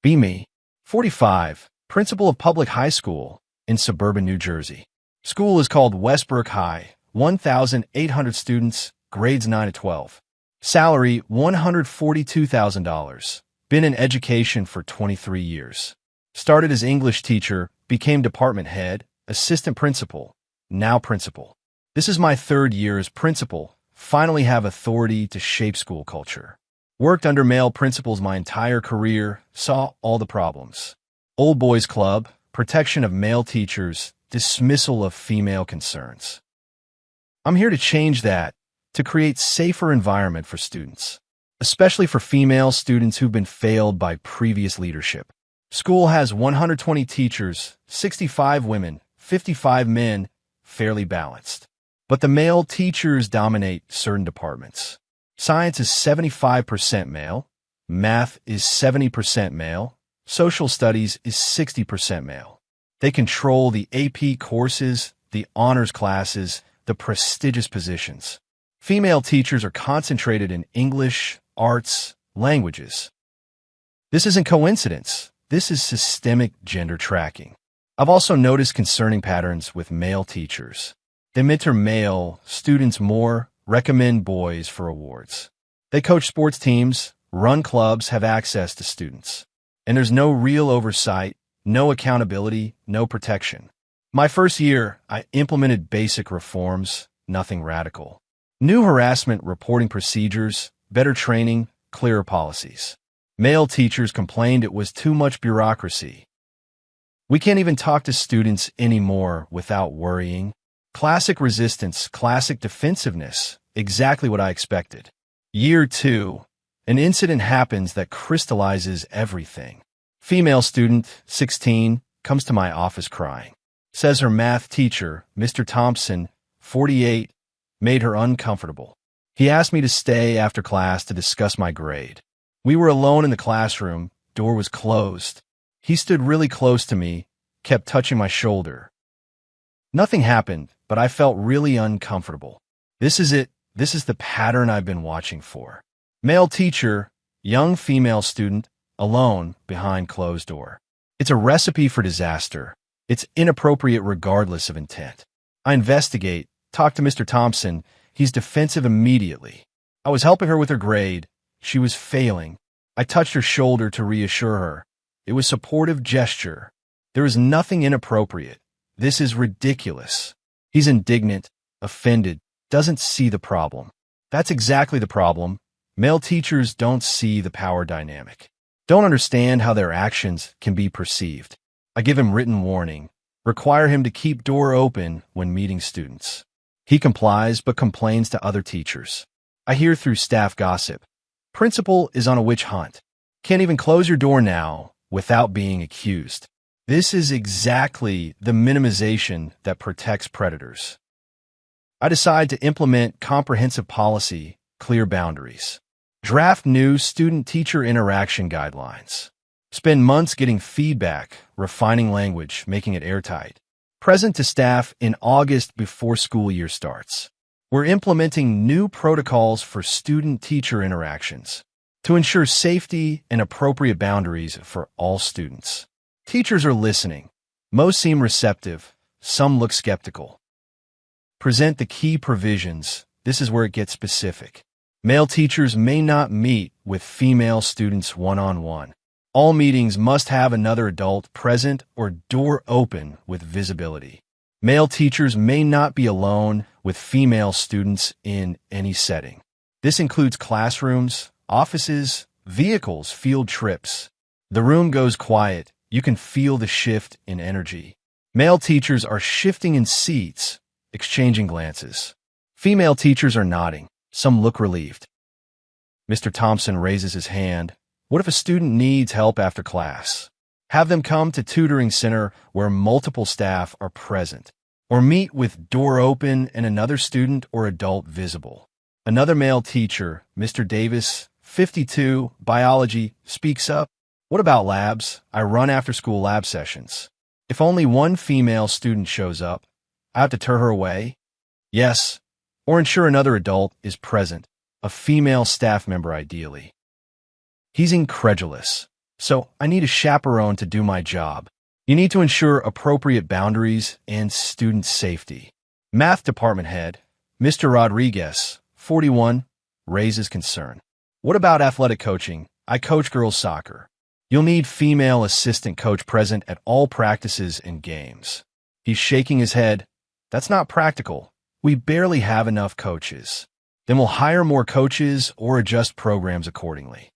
Be me, 45, principal of public high school in suburban New Jersey. School is called Westbrook High, 1,800 students, grades 9 to 12. Salary, $142,000. Been in education for 23 years. Started as English teacher, became department head, assistant principal, now principal. This is my 3rd year as principal, finally have authority to shape school culture. Worked under male principals my entire career, saw all the problems. Old boys club, protection of male teachers, dismissal of female concerns. I'm here to change that, to create safer environment for students, especially for female students who've been failed by previous leadership. School has 120 teachers, 65 women, 55 men, fairly balanced. But the male teachers dominate certain departments. Science is 75% male, math is 70% male, social studies is 60% male. They control the AP courses, the honors classes, the prestigious positions. Female teachers are concentrated in English, arts, languages. This isn't coincidence. This is systemic gender tracking. I've also noticed concerning patterns with male teachers. They mentor male students more, recommend boys for awards. They coach sports teams, run clubs, have access to students. And there's no real oversight, no accountability, no protection. My first year, I implemented basic reforms, nothing radical. New harassment reporting procedures, better training, clearer policies. Male teachers complained it was too much bureaucracy. We can't even talk to students anymore without worrying. Classic resistance, classic defensiveness, exactly what I expected. Year 2, an incident happens that crystallizes everything. Female student, 16, comes to my office crying. Says her math teacher, Mr. Thompson, 48, made her uncomfortable. He asked me to stay after class to discuss my grade. We were alone in the classroom, door was closed. He stood really close to me, kept touching my shoulder. Nothing happened, but I felt really uncomfortable. This is it. This is the pattern I've been watching for. Male teacher, young female student, alone behind closed door. It's a recipe for disaster. It's inappropriate regardless of intent. I investigate, talk to Mr. Thompson. He's defensive immediately. I was helping her with her grade. She was failing. I touched her shoulder to reassure her. It was supportive gesture. There is nothing inappropriate. This is ridiculous. He's indignant, offended, doesn't see the problem. That's exactly the problem. Male teachers don't see the power dynamic. Don't understand how their actions can be perceived. I give him written warning. Require him to keep door open when meeting students. He complies but complains to other teachers. I hear through staff gossip. Principal is on a witch hunt. Can't even close your door now without being accused. This is exactly the minimization that protects predators. I decide to implement comprehensive policy, clear boundaries. Draft new student-teacher interaction guidelines. Spend months getting feedback, refining language, making it airtight. Present to staff in August before school year starts. We're implementing new protocols for student-teacher interactions to ensure safety and appropriate boundaries for all students. Teachers are listening. Most seem receptive. Some look skeptical. Present the key provisions. This is where it gets specific. Male teachers may not meet with female students one-on-one. All meetings must have another adult present or door open with visibility. Male teachers may not be alone with female students in any setting. This includes classrooms, offices, vehicles, field trips. The room goes quiet. You can feel the shift in energy. Male teachers are shifting in seats, exchanging glances. Female teachers are nodding. Some look relieved. Mr. Thompson raises his hand. What if a student needs help after class? Have them come to tutoring center where multiple staff are present, or meet with door open and another student or adult visible. Another male teacher, Mr. Davis, 52, biology, speaks up. What about labs? I run after-school lab sessions. If only one female student shows up, I have to turn her away? Yes, or ensure another adult is present, a female staff member ideally. He's incredulous. So I need a chaperone to do my job. You need to ensure appropriate boundaries and student safety. Math department head, Mr. Rodriguez, 41, raises concern. What about athletic coaching? I coach girls soccer. You'll need female assistant coach present at all practices and games. He's shaking his head. That's not practical. We barely have enough coaches. Then we'll hire more coaches or adjust programs accordingly.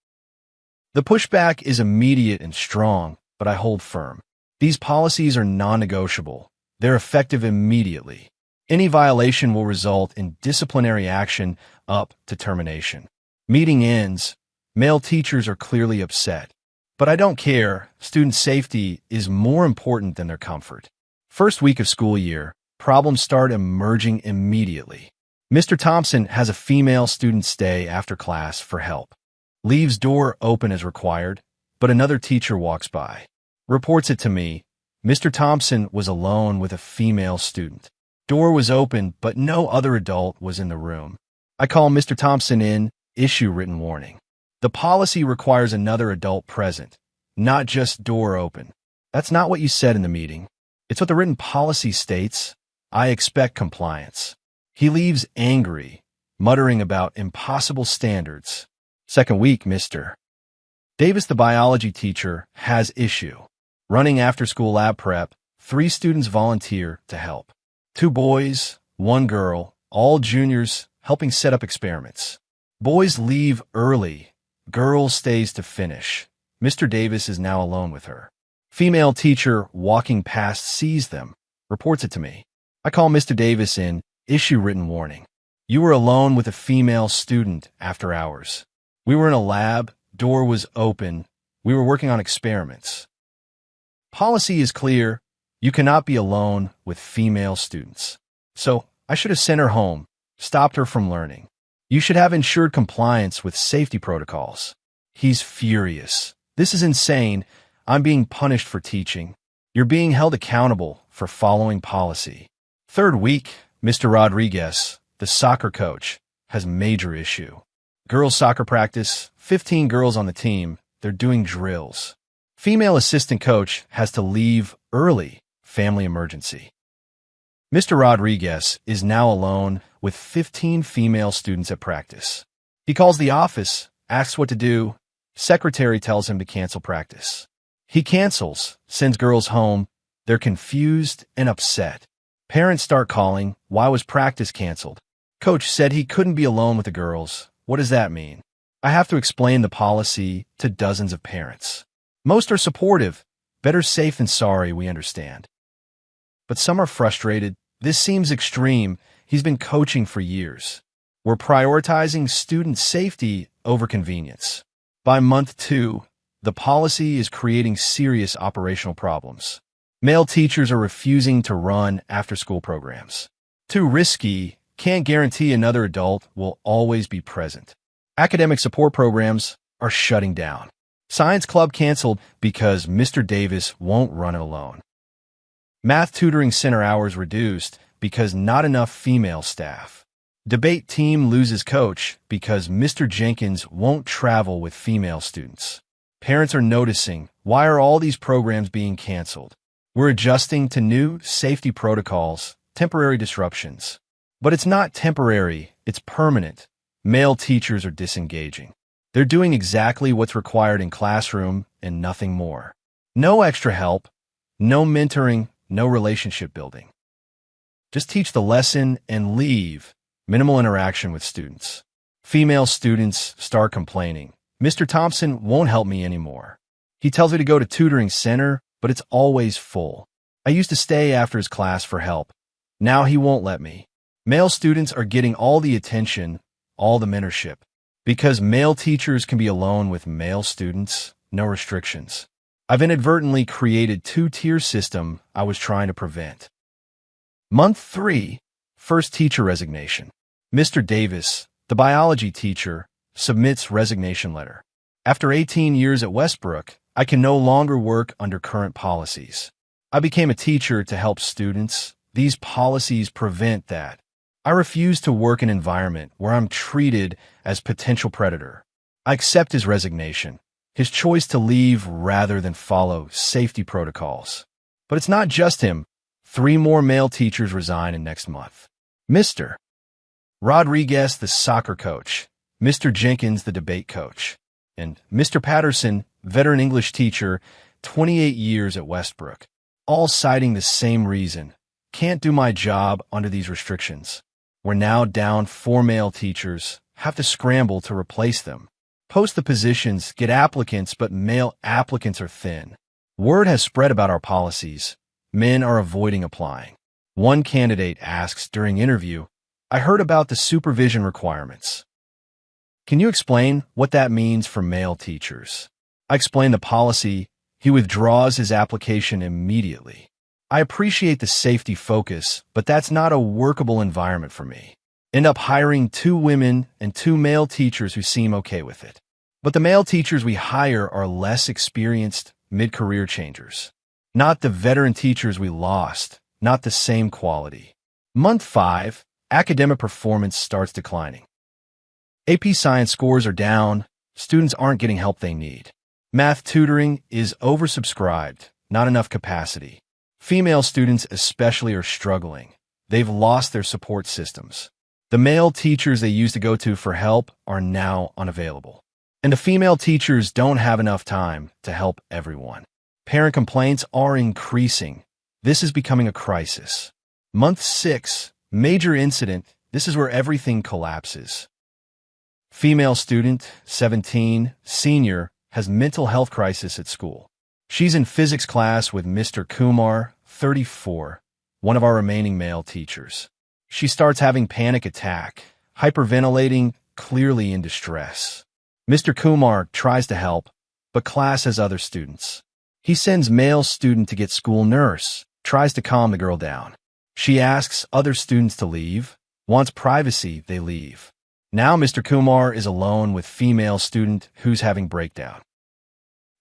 The pushback is immediate and strong, but I hold firm. These policies are non-negotiable. They're effective immediately. Any violation will result in disciplinary action up to termination. Meeting ends. Male teachers are clearly upset. But I don't care. Student safety is more important than their comfort. First week of school year, problems start emerging immediately. Mr. Thompson has a female student stay after class for help. Leaves door open as required, but another teacher walks by. Reports it to me. Mr. Thompson was alone with a female student. Door was open, but no other adult was in the room. I call Mr. Thompson in, issue written warning. The policy requires another adult present, not just door open. That's not what you said in the meeting. It's what the written policy states. I expect compliance. He leaves angry, muttering about impossible standards. Second week, Mr. Davis, the biology teacher, has issue. Running after-school lab prep, 3 students volunteer to help. 2 boys, 1 girl, all juniors, helping set up experiments. Boys leave early. Girl stays to finish. Mr. Davis is now alone with her. Female teacher walking past sees them, reports it to me. I call Mr. Davis in, issue written warning. You were alone with a female student after hours. We were in a lab, door was open. We were working on experiments. Policy is clear. You cannot be alone with female students. So I should have sent her home, stopped her from learning. You should have ensured compliance with safety protocols. He's furious. This is insane. I'm being punished for teaching. You're being held accountable for following policy. Third week, Mr. Rodriguez, the soccer coach, has major issue. Girls soccer practice, 15 girls on the team. They're doing drills. Female assistant coach has to leave early. Family emergency. Mr. Rodriguez is now alone with 15 female students at practice. He calls the office, asks what to do. Secretary tells him to cancel practice. He cancels, sends girls home. They're confused and upset. Parents start calling. Why was practice canceled? Coach said he couldn't be alone with the girls. What does that mean? I have to explain the policy to dozens of parents. Most are supportive. Better safe than sorry, we understand. But some are frustrated. This seems extreme. He's been coaching for years. We're prioritizing student safety over convenience. By month 2, the policy is creating serious operational problems. Male teachers are refusing to run after-school programs. Too risky, can't guarantee another adult will always be present. Academic support programs are shutting down. Science club canceled because Mr. Davis won't run it alone. Math tutoring center hours reduced because not enough female staff. Debate team loses coach because Mr. Jenkins won't travel with female students. Parents are noticing, why are all these programs being canceled? We're adjusting to new safety protocols, temporary disruptions. But it's not temporary, it's permanent. Male teachers are disengaging. They're doing exactly what's required in classroom and nothing more. No extra help, no mentoring, no relationship building. Just teach the lesson and leave. Minimal interaction with students. Female students start complaining. Mr. Thompson won't help me anymore. He tells me to go to tutoring center, but it's always full. I used to stay after his class for help. Now he won't let me. Male students are getting all the attention, all the mentorship. Because male teachers can be alone with male students, no restrictions. I've inadvertently created 2-tier system I was trying to prevent. Month 3, first teacher resignation. Mr. Davis, the biology teacher, submits resignation letter. After 18 years at Westbrook, I can no longer work under current policies. I became a teacher to help students. These policies prevent that. I refuse to work in an environment where I'm treated as potential predator. I accept his resignation. His choice to leave rather than follow safety protocols. But it's not just him. 3 more male teachers resign in next month. Mr. Rodriguez, the soccer coach, Mr. Jenkins, the debate coach, and Mr. Patterson, veteran English teacher, 28 years at Westbrook, all citing the same reason. Can't do my job under these restrictions. We're now down 4 male teachers, have to scramble to replace them. Post the positions, get applicants, but male applicants are thin. Word has spread about our policies. Men are avoiding applying. One candidate asks during interview, I heard about the supervision requirements. Can you explain what that means for male teachers? I explain the policy. He withdraws his application immediately. I appreciate the safety focus, but that's not a workable environment for me. End up hiring 2 women and 2 male teachers who seem okay with it. But the male teachers we hire are less experienced, mid-career changers. Not the veteran teachers we lost, not the same quality. Month 5, academic performance starts declining. AP Science scores are down, students aren't getting help they need. Math tutoring is oversubscribed, not enough capacity. Female students especially are struggling. They've lost their support systems. The male teachers they used to go to for help are now unavailable. And the female teachers don't have enough time to help everyone. Parent complaints are increasing. This is becoming a crisis. Month 6, major incident. This is where everything collapses. Female student, 17, senior, has mental health crisis at school. She's in physics class with Mr. Kumar, 34, one of our remaining male teachers. She starts having panic attack, hyperventilating, clearly in distress. Mr. Kumar tries to help, but class has other students. He sends male student to get school nurse, tries to calm the girl down. She asks other students to leave, wants privacy, they leave. Now Mr. Kumar is alone with female student who's having breakdown.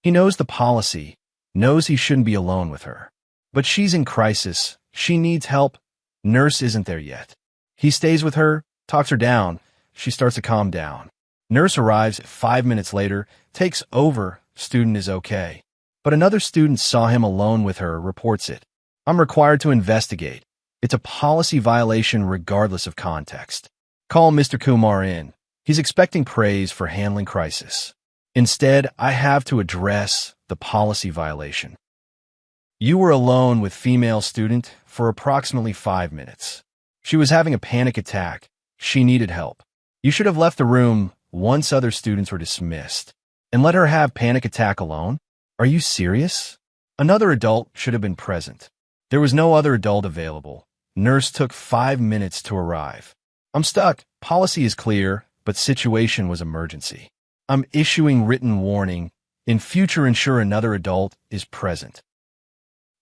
He knows the policy, knows he shouldn't be alone with her. But she's in crisis, she needs help. Nurse isn't there yet. He stays with her, talks her down, she starts to calm down. Nurse arrives 5 minutes later, takes over, student is okay. But another student saw him alone with her, reports it. I'm required to investigate. It's a policy violation regardless of context. Call Mr. Kumar in. He's expecting praise for handling crisis. Instead, I have to address the policy violation. You were alone with female student for approximately 5 minutes. She was having a panic attack. She needed help. You should have left the room once other students were dismissed and let her have panic attack alone? Are you serious? Another adult should have been present. There was no other adult available. Nurse took 5 minutes to arrive. I'm stuck. Policy is clear, but situation was emergency. I'm issuing written warning. In future, ensure another adult is present.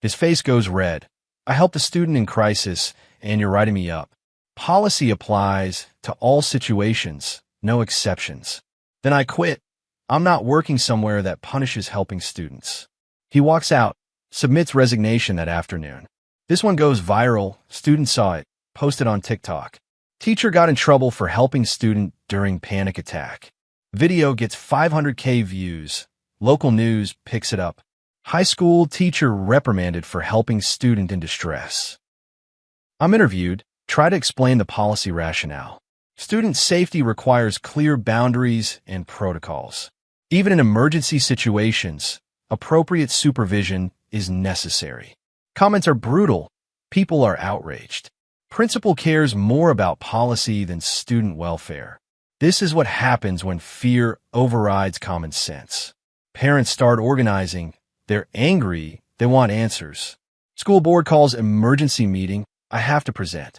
His face goes red. I helped a student in crisis, and you're writing me up. Policy applies to all situations, no exceptions. Then I quit. I'm not working somewhere that punishes helping students. He walks out, submits resignation that afternoon. This one goes viral. Students saw it, posted on TikTok. Teacher got in trouble for helping student during panic attack. Video gets 500K views. Local news picks it up. High school teacher reprimanded for helping student in distress. I'm interviewed, try to explain the policy rationale. Student safety requires clear boundaries and protocols. Even in emergency situations, appropriate supervision is necessary. Comments are brutal. People are outraged. Principal cares more about policy than student welfare. This is what happens when fear overrides common sense. Parents start organizing. They're angry. They want answers. School board calls emergency meeting. I have to present.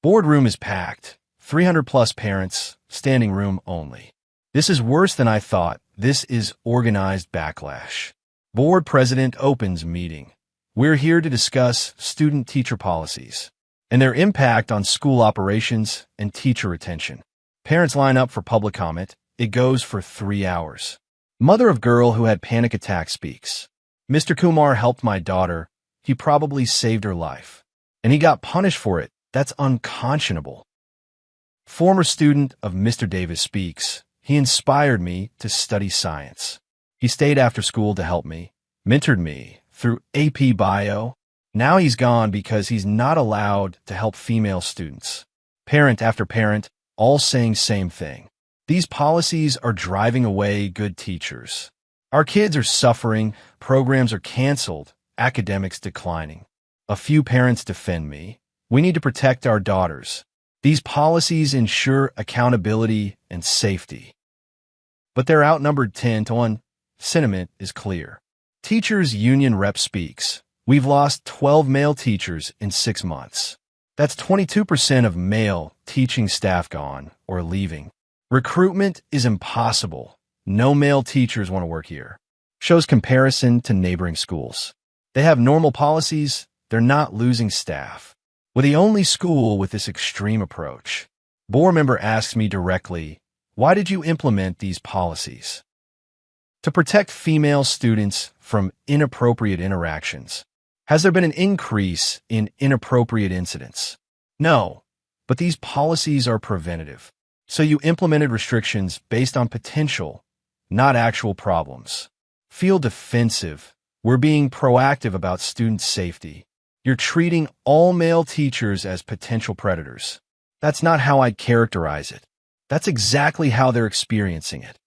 Boardroom is packed. 300 plus parents, standing room only. This is worse than I thought. This is organized backlash. Board president opens meeting. We're here to discuss student-teacher policies and their impact on school operations and teacher retention. Parents line up for public comment. It goes for 3 hours. Mother of girl who had panic attack speaks. Mr. Kumar helped my daughter. He probably saved her life. And he got punished for it. That's unconscionable. Former student of Mr. Davis speaks. He inspired me to study science. He stayed after school to help me, mentored me through AP Bio. Now he's gone because he's not allowed to help female students. Parent after parent, all saying same thing. These policies are driving away good teachers. Our kids are suffering, programs are canceled, academics declining. A few parents defend me. We need to protect our daughters. These policies ensure accountability and safety. But they're outnumbered 10-1. Sentiment is clear. Teachers Union rep speaks. We've lost 12 male teachers in 6 months. That's 22% of male teaching staff gone or leaving. Recruitment is impossible. No male teachers want to work here. Shows comparison to neighboring schools. They have normal policies. They're not losing staff. We're the only school with this extreme approach. Board member asks me directly, why did you implement these policies? To protect female students from inappropriate interactions. Has there been an increase in inappropriate incidents? No, but these policies are preventative. So you implemented restrictions based on potential, not actual problems. Feel defensive. We're being proactive about student safety. You're treating all male teachers as potential predators. That's not how I'd characterize it. That's exactly how they're experiencing it.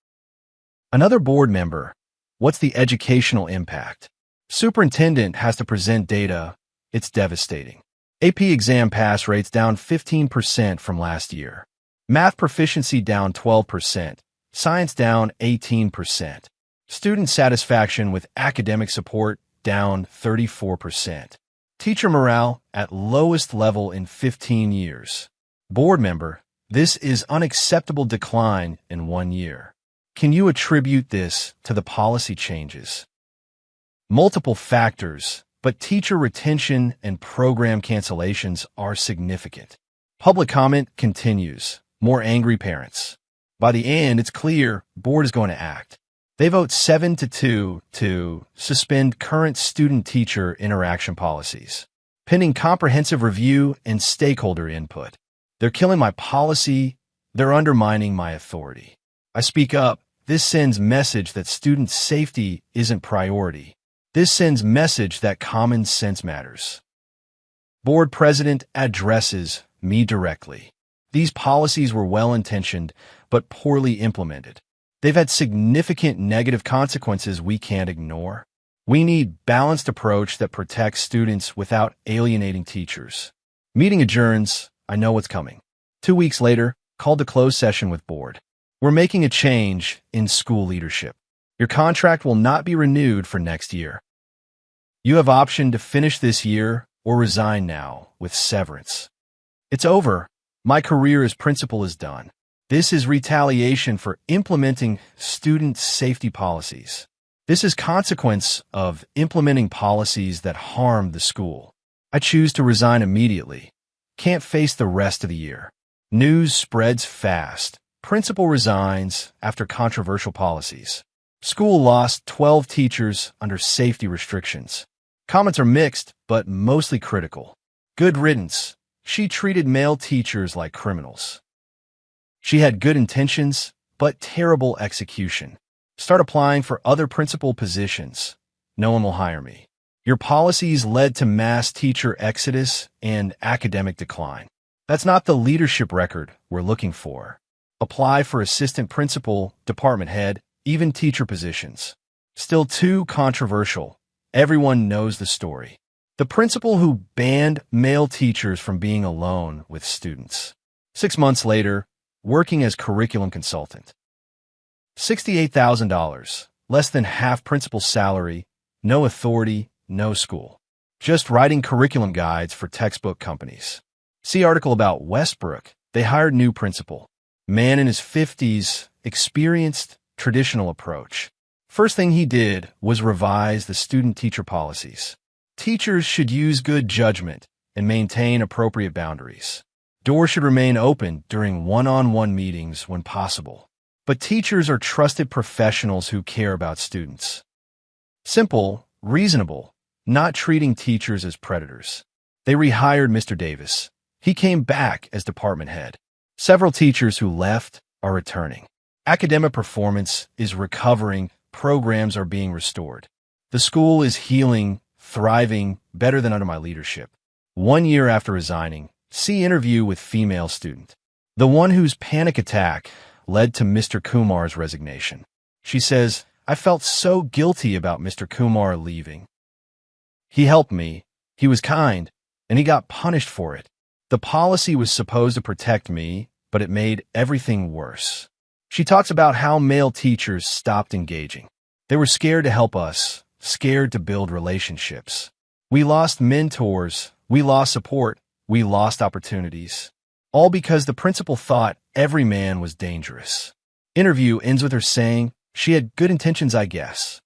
Another board member, what's the educational impact? Superintendent has to present data. It's devastating. AP exam pass rates down 15% from last year. Math proficiency down 12%. Science down 18%. Student satisfaction with academic support down 34%. Teacher morale at lowest level in 15 years. Board member, this is unacceptable decline in 1 year. Can you attribute this to the policy changes? Multiple factors, but teacher retention and program cancellations are significant. Public comment continues. More angry parents. By the end, it's clear board is going to act. They vote 7-2 to suspend current student-teacher interaction policies, pending comprehensive review and stakeholder input. They're killing my policy. They're undermining my authority. I speak up. This sends message that student safety isn't priority. This sends message that common sense matters. Board president addresses me directly. These policies were well-intentioned, but poorly implemented. They've had significant negative consequences we can't ignore. We need balanced approach that protects students without alienating teachers. Meeting adjourns. I know what's coming. 2 weeks later, called to close session with board. We're making a change in school leadership. Your contract will not be renewed for next year. You have option to finish this year or resign now with severance. It's over. My career as principal is done. This is retaliation for implementing student safety policies. This is consequence of implementing policies that harm the school. I choose to resign immediately. Can't face the rest of the year. News spreads fast. Principal resigns after controversial policies. School lost 12 teachers under safety restrictions. Comments are mixed, but mostly critical. Good riddance. She treated male teachers like criminals. She had good intentions, but terrible execution. Start applying for other principal positions. No one will hire me. Your policies led to mass teacher exodus and academic decline. That's not the leadership record we're looking for. Apply for assistant principal, department head, even teacher positions. Still too controversial. Everyone knows the story. The principal who banned male teachers from being alone with students. 6 months later, working as curriculum consultant. $68,000, less than half principal salary, no authority, no school. Just writing curriculum guides for textbook companies. See article about Westbrook. They hired new principal. Man in his 50s, experienced, traditional approach. First thing he did was revise the student-teacher policies. Teachers should use good judgment and maintain appropriate boundaries. Doors should remain open during one-on-one meetings when possible. But teachers are trusted professionals who care about students. Simple, reasonable, not treating teachers as predators. They rehired Mr. Davis. He came back as department head. Several teachers who left are returning. Academic performance is recovering, programs are being restored. The school is healing, thriving, better than under my leadership. 1 year after resigning, see interview with female student. The one whose panic attack led to Mr. Kumar's resignation. She says, I felt so guilty about Mr. Kumar leaving. He helped me, he was kind, and he got punished for it. The policy was supposed to protect me, but it made everything worse. She talks about how male teachers stopped engaging. They were scared to help us, scared to build relationships. We lost mentors, we lost support, we lost opportunities. All because the principal thought every man was dangerous. Interview ends with her saying, she had good intentions, I guess.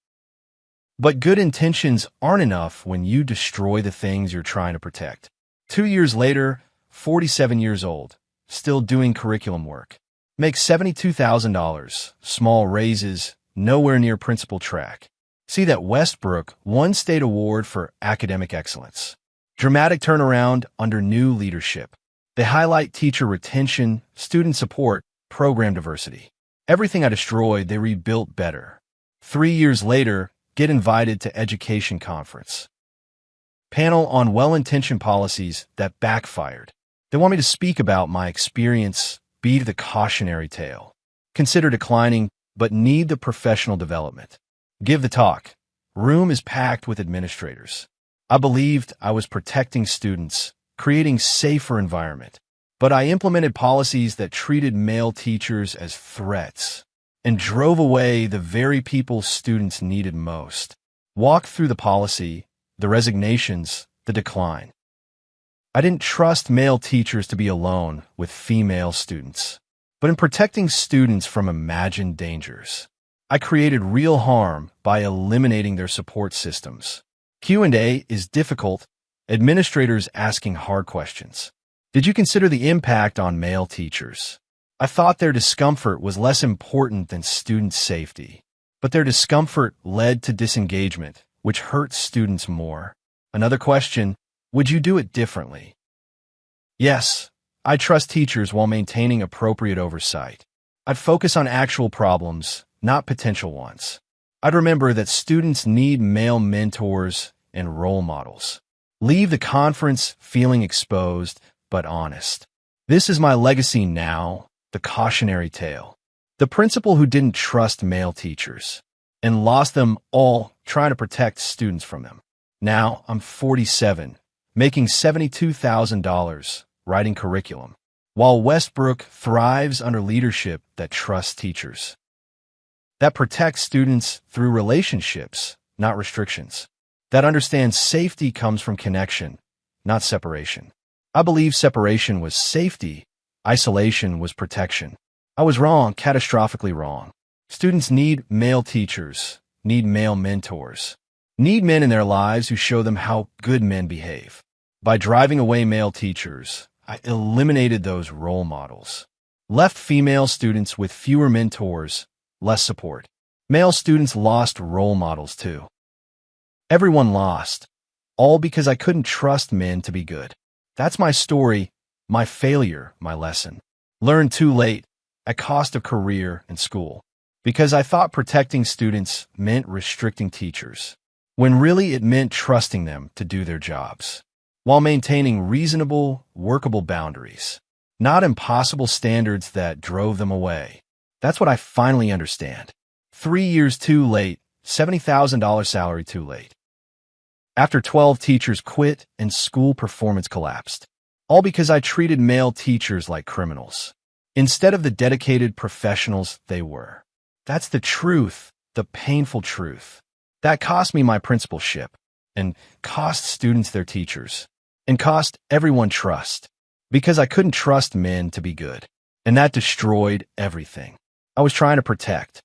But good intentions aren't enough when you destroy the things you're trying to protect. 2 years later, 47 years old, still doing curriculum work. Makes $72,000, small raises, nowhere near principal track. See that Westbrook won state award for academic excellence. Dramatic turnaround under new leadership. They highlight teacher retention, student support, program diversity. Everything I destroyed, they rebuilt better. 3 years later, get invited to education conference. Panel on well-intentioned policies that backfired. They want me to speak about my experience, be the cautionary tale. Consider declining, but need the professional development. Give the talk. Room is packed with administrators. I believed I was protecting students, creating safer environment. But I implemented policies that treated male teachers as threats and drove away the very people students needed most. Walk through the policy, the resignations, the decline. I didn't trust male teachers to be alone with female students. But in protecting students from imagined dangers, I created real harm by eliminating their support systems. Q&A is difficult, administrators asking hard questions. Did you consider the impact on male teachers? I thought their discomfort was less important than student safety, but their discomfort led to disengagement, which hurt students more. Another question, would you do it differently? Yes, I trust teachers while maintaining appropriate oversight. I'd focus on actual problems, not potential ones. I'd remember that students need male mentors and role models. Leave the conference feeling exposed, but honest. This is my legacy now, the cautionary tale. The principal who didn't trust male teachers and lost them all trying to protect students from them. Now I'm 47, making $72,000, writing curriculum, while Westbrook thrives under leadership that trusts teachers, that protects students through relationships, not restrictions, that understands safety comes from connection, not separation. I believe separation was safety, isolation was protection. I was wrong, catastrophically wrong. Students need male teachers, need male mentors, need men in their lives who show them how good men behave. By driving away male teachers, I eliminated those role models. Left female students with fewer mentors, less support. Male students lost role models too. Everyone lost, all because I couldn't trust men to be good. That's my story, my failure, my lesson. Learned too late, at cost of career and school, because I thought protecting students meant restricting teachers, when really it meant trusting them to do their jobs, while maintaining reasonable, workable boundaries, not impossible standards that drove them away. That's what I finally understand. 3 years too late, $70,000 salary too late. After 12 teachers quit and school performance collapsed, all because I treated male teachers like criminals, instead of the dedicated professionals they were. That's the truth, the painful truth. That cost me my principalship, and cost students their teachers, and cost everyone trust, because I couldn't trust men to be good, and that destroyed everything I was trying to protect.